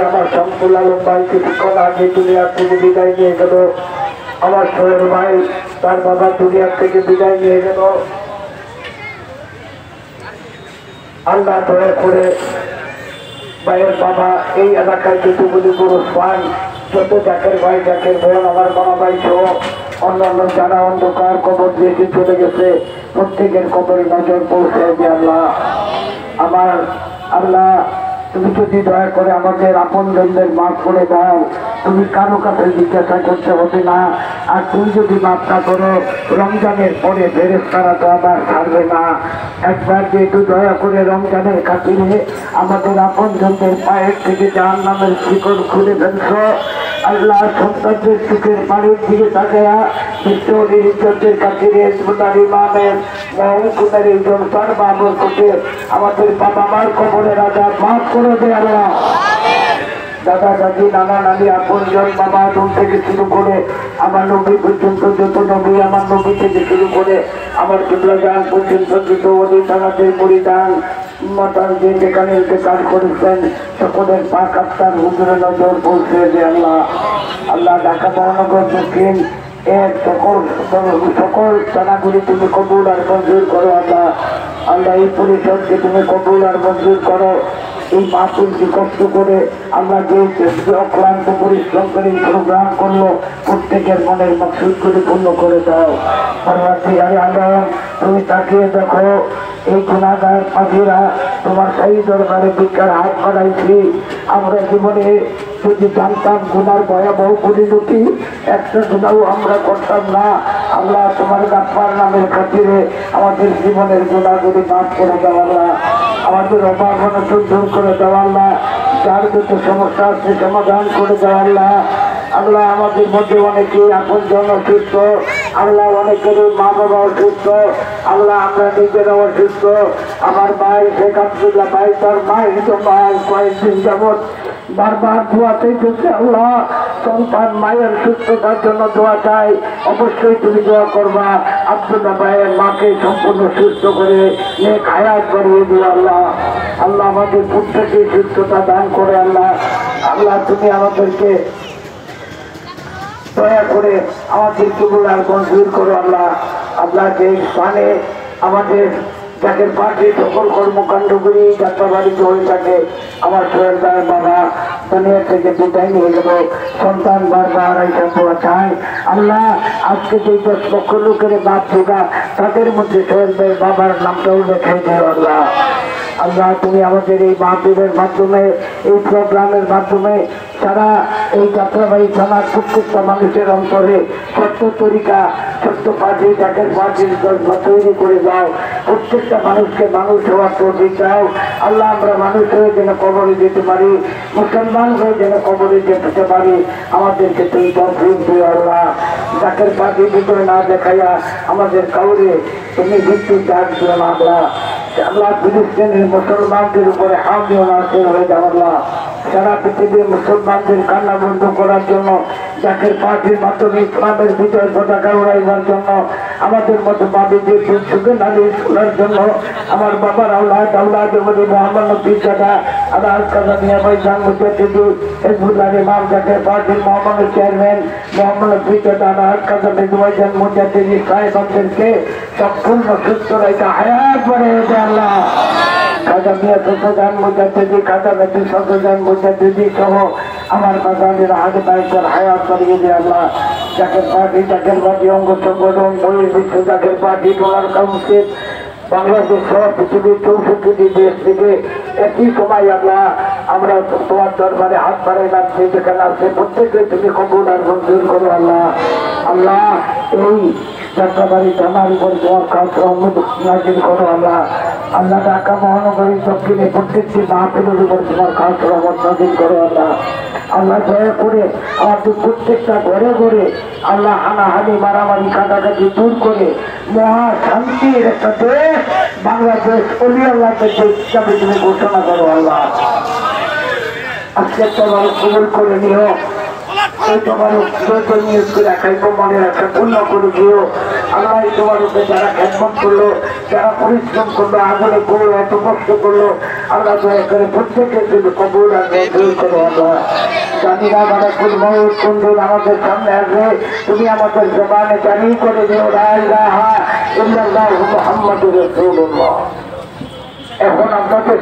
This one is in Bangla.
আমার শামসুল আলম ভাই কিছুক্ষণ আগে দুনিয়ার থেকে বিদায় নিয়ে গেল। আমার সোহেল ভাই তার বাবা দুনিয়ার থেকে বিদায় নিয়ে গেল। আল্লাহ দয়া করে ভাইয়ের বাবা এই এলাকায় যতগুলি পুরুষ পান, যত জাকের ভাই জাকের বোন আমার বাবা ভাই সহ অন্যান্য যারা অন্ধকার কবর দিয়েছে চলে গেছে, প্রত্যেকের কবরে নজর পৌঁছে দিয়ে আল্লাহ আমার আল্লাহ তুমি যদি দয়া করে আমাদের আপনজনদের মাফ করে দাও, তুমি কারো কাছে জিজ্ঞাসা করতে হবে না। আর তুমি যদি মাফ না করো, রমজানের পরে ফেরেশতারা তো আবার ছাড়বে না। একবার যেহেতু দয়া করে রমজানের খাতিরে আমাদের আপনজনদের পায়ের থেকে জাহান্নামের শিকড় খুলে ফেলছো, আল্লাহ সন্তানদের সুখের বাড়ির দিকে তাকায়া বিশ্বরের ইজ্জতের খাতিরে ইসলামের ইমামের মহকুমের এই জনতার বাবর করতে আমাদের বাবা মার কবরের আজাব মাফ করে দেয় আল্লাহ। দাদা দাদি নানা নানি আপনজন বাবা দূর থেকে শুরু করে আমার নবী পর্যন্ত, যত নবী আমার নবী থেকে শুরু করে আমার কিবলা জান পর্যন্ত যত অধিক আমাদের পরিধান মাতার যে যেখানে কাজ করেছেন সকলের পাক আত্মার হুজুরে নজর পৌঁছে দেয় আল্লাহ। আল্লাহ ঢাকা মহানগর দক্ষিণ এর সকল থানাগুলি তুমি কবুল আর মঞ্জুর করো আল্লাহ। আল্লাহ এই পরিষদকে তুমি কবুল আর মঞ্জুর করো। এই মাহফিলকে কষ্ট করে আমরা যে অক্লান্ত পরিশ্রম করে প্রোগ্রাম করলো, প্রত্যেকের মনের মকসুদগুলি পূর্ণ করে দাও। পরবর্তীকালে আল্লাহ তুমি তাকিয়ে দেখো এই গুণাগার পাখিরা তোমার সেই দরবারে ভিক্ষার হাত বাড়াইছি। আমরা জীবনে যদি জানতাম গুনার ভয়াবহ পরিণতি, একটা গুণাও আমরা করতাম না। আল্লাহ তোমার গাফফার নামের খাতিরে আমাদের জীবনের গুণাগুলি মাফ করে দেওয়া, আমাদের অভাব অনটন দূর করে দেওয়া, যার যত সমস্যা আছে সমাধান করে দেওয়া। আল্লাহ আমাদের মধ্যে অনেকে আপনজন অসুস্থ, আল্লাহ অনেকের মা বাবা অসুস্থ, আল্লাহ আমরা নিজেরা অসুস্থ। আমার ভাই শেখ আব্দুল্লাহ ভাই তার মায়ের জন্য কয়েকদিন যাবৎ বারবার দোয়াতে চলছে। আল্লাহ সন্তান মায়ের সুস্থতার জন্য দোয়া চাই, অবশ্যই তুমি দোয়া করবা। আব্দুল্লাহ ভাইয়ের মাকে সম্পূর্ণ সুস্থ করে নেক হায়াত বাড়িয়ে দিও আল্লাহ। আল্লাহ আমাদের প্রত্যেকে সুস্থতা দান করে আল্লাহ। আল্লাহ তুমি আমাদেরকে দয়া করে আমাদের কবুল আর মঞ্জুর করো আল্লাহ। আল্লাহকে স্থানে আমাদের যাদের পার্টি সকল কর্মকাণ্ডগুলি যাত্রাবাড়িতে হয়ে থাকে, আমার সোহেল ভাইয়ের বাবা দুনিয়া থেকে বিদায় নিয়ে গেল, সন্তান বারবার এইসব দোয়া চায় আল্লাহ। আজকে যে 10 লক্ষ লোকের বাপ ঢোকা তাদের মধ্যে সোহেল ভাইয়ের বাবার নামটাও লেখে দেয় আল্লাহ। আল্লাহ তুমি আমাদের এই মাহফিলের মাধ্যমে, এই প্রোগ্রামের মাধ্যমে সারা এই যাত্রাবাড়ি থানার প্রত্যেকটা মানুষের অন্তরে সত্য তরিকা, সত্য পার্টি যাদের পার্টির তৈরি করে দাও। প্রত্যেকটা মানুষকে মানুষ হওয়ার তৌফিক দাও আল্লাহ। আমরা মানুষ হয়ে যেন কবরে যেতে পারি, মুসলমান হয়ে যেন কবরে যেতে পারি, আমাদেরকে তুমি তৌফিক দিও আল্লাহ। যাদের পার্টির ভিতরে না দেখাইয়া আমাদের কাউরে তুমি মৃত্যু ডাক দিও না আল্লাহ। আল্লাহ ফিলিস্তিনের মুসলমানদের উপরে হামিও নাসির হয়ে যাও আল্লাহ। সারা পৃথিবীর মুসলমানদের কান্না বন্ধ করার জন্য, যাদের পার্টির মাধ্যমে ইসলামের বিজয় পতাকা উড়াইবার জন্য, আমাদের মতো বাবিদের সুখে নালিয়ে শোনার জন্য আমার বাবার আল্লাহ আল্লাহ জগদী মোহাম্মদ নবী দাদা আল্লাহ কাজা মিয়া ভাই জান মুজাদ্দিদি হিজবুল্লাহ ইমাম যাদের পার্টির মোহাম্মদ চেয়ারম্যান মোহাম্মদ নবী দাদা আল্লাহ কাজা মেজবাই জান মুজাদ্দিদি সাহেবদেরকে সম্পূর্ণ সুস্থ রাখা হায়াত বাড়িয়ে দেয় আল্লাহ। খাজা মিয়া সদজান মুজাদ্দিদি, খাজা মেজু সদজান মুজাদ্দিদি সহ আমার বাজানের আগে বাইকের হায়াত বাড়িয়ে দেয় আল্লাহ। জাকের পার্টি, জাকের পার্টি অঙ্গ সংগঠন, বহির্বিশ্ব Zaker party, donor council, Bangladesh সহ পৃথিবীর 64টি দেশ থেকে একই সময় আল্লাহ আমরা তোমার দরবারে হাত বাড়াইলাম। সেই যেখানে আছে প্রত্যেকে তুমি কবুল আর মঞ্জুর করো আল্লাহ। আল্লাহ এই যাত্রাবাড়ি থানার উপর তোমার খাস রহমত নাজিল করো আল্লাহ। আল্লাহ ঢাকা মহানগরীর দক্ষিণে প্রত্যেকটি মাহফিলের উপর তোমার খাস রহমত নাজিল করো আল্লাহ। আল্লাহ দয়া করে আমাদের প্রত্যেকটা ঘরে ঘরে আল্লাহ হানাহানি মারামারি কাটাকাটি দূর করে মহা শান্তির একটা দেশ বাংলাদেশ অলি আল্লাহকে হিসাবে তুমি ঘোষণা করো আল্লাহ। আজকে তোমার কবুল করে নিও, তোমার নিয়োগ করে রাখাইব, মনে রাখা পূর্ণ করে দিও আল্লাহ। তোমার উপরে যারা খেদমত করলো, যারা পরিশ্রম করলো, আগুনে করলো, এত কষ্ট করলো আল্লাহ দয়া করে প্রত্যেকের জন্য কবুল আর মঞ্জুর করো আল্লাহ। জানি না মালাকুল মউত কোন দিন আমাদের সামনে আসবে, তুমি আমাদের জবানে জানি করে দিও লা ইলাহা ইল্লাল্লাহু মুহাম্মাদুর রাসূলুল্লাহ। এখন আপনাদের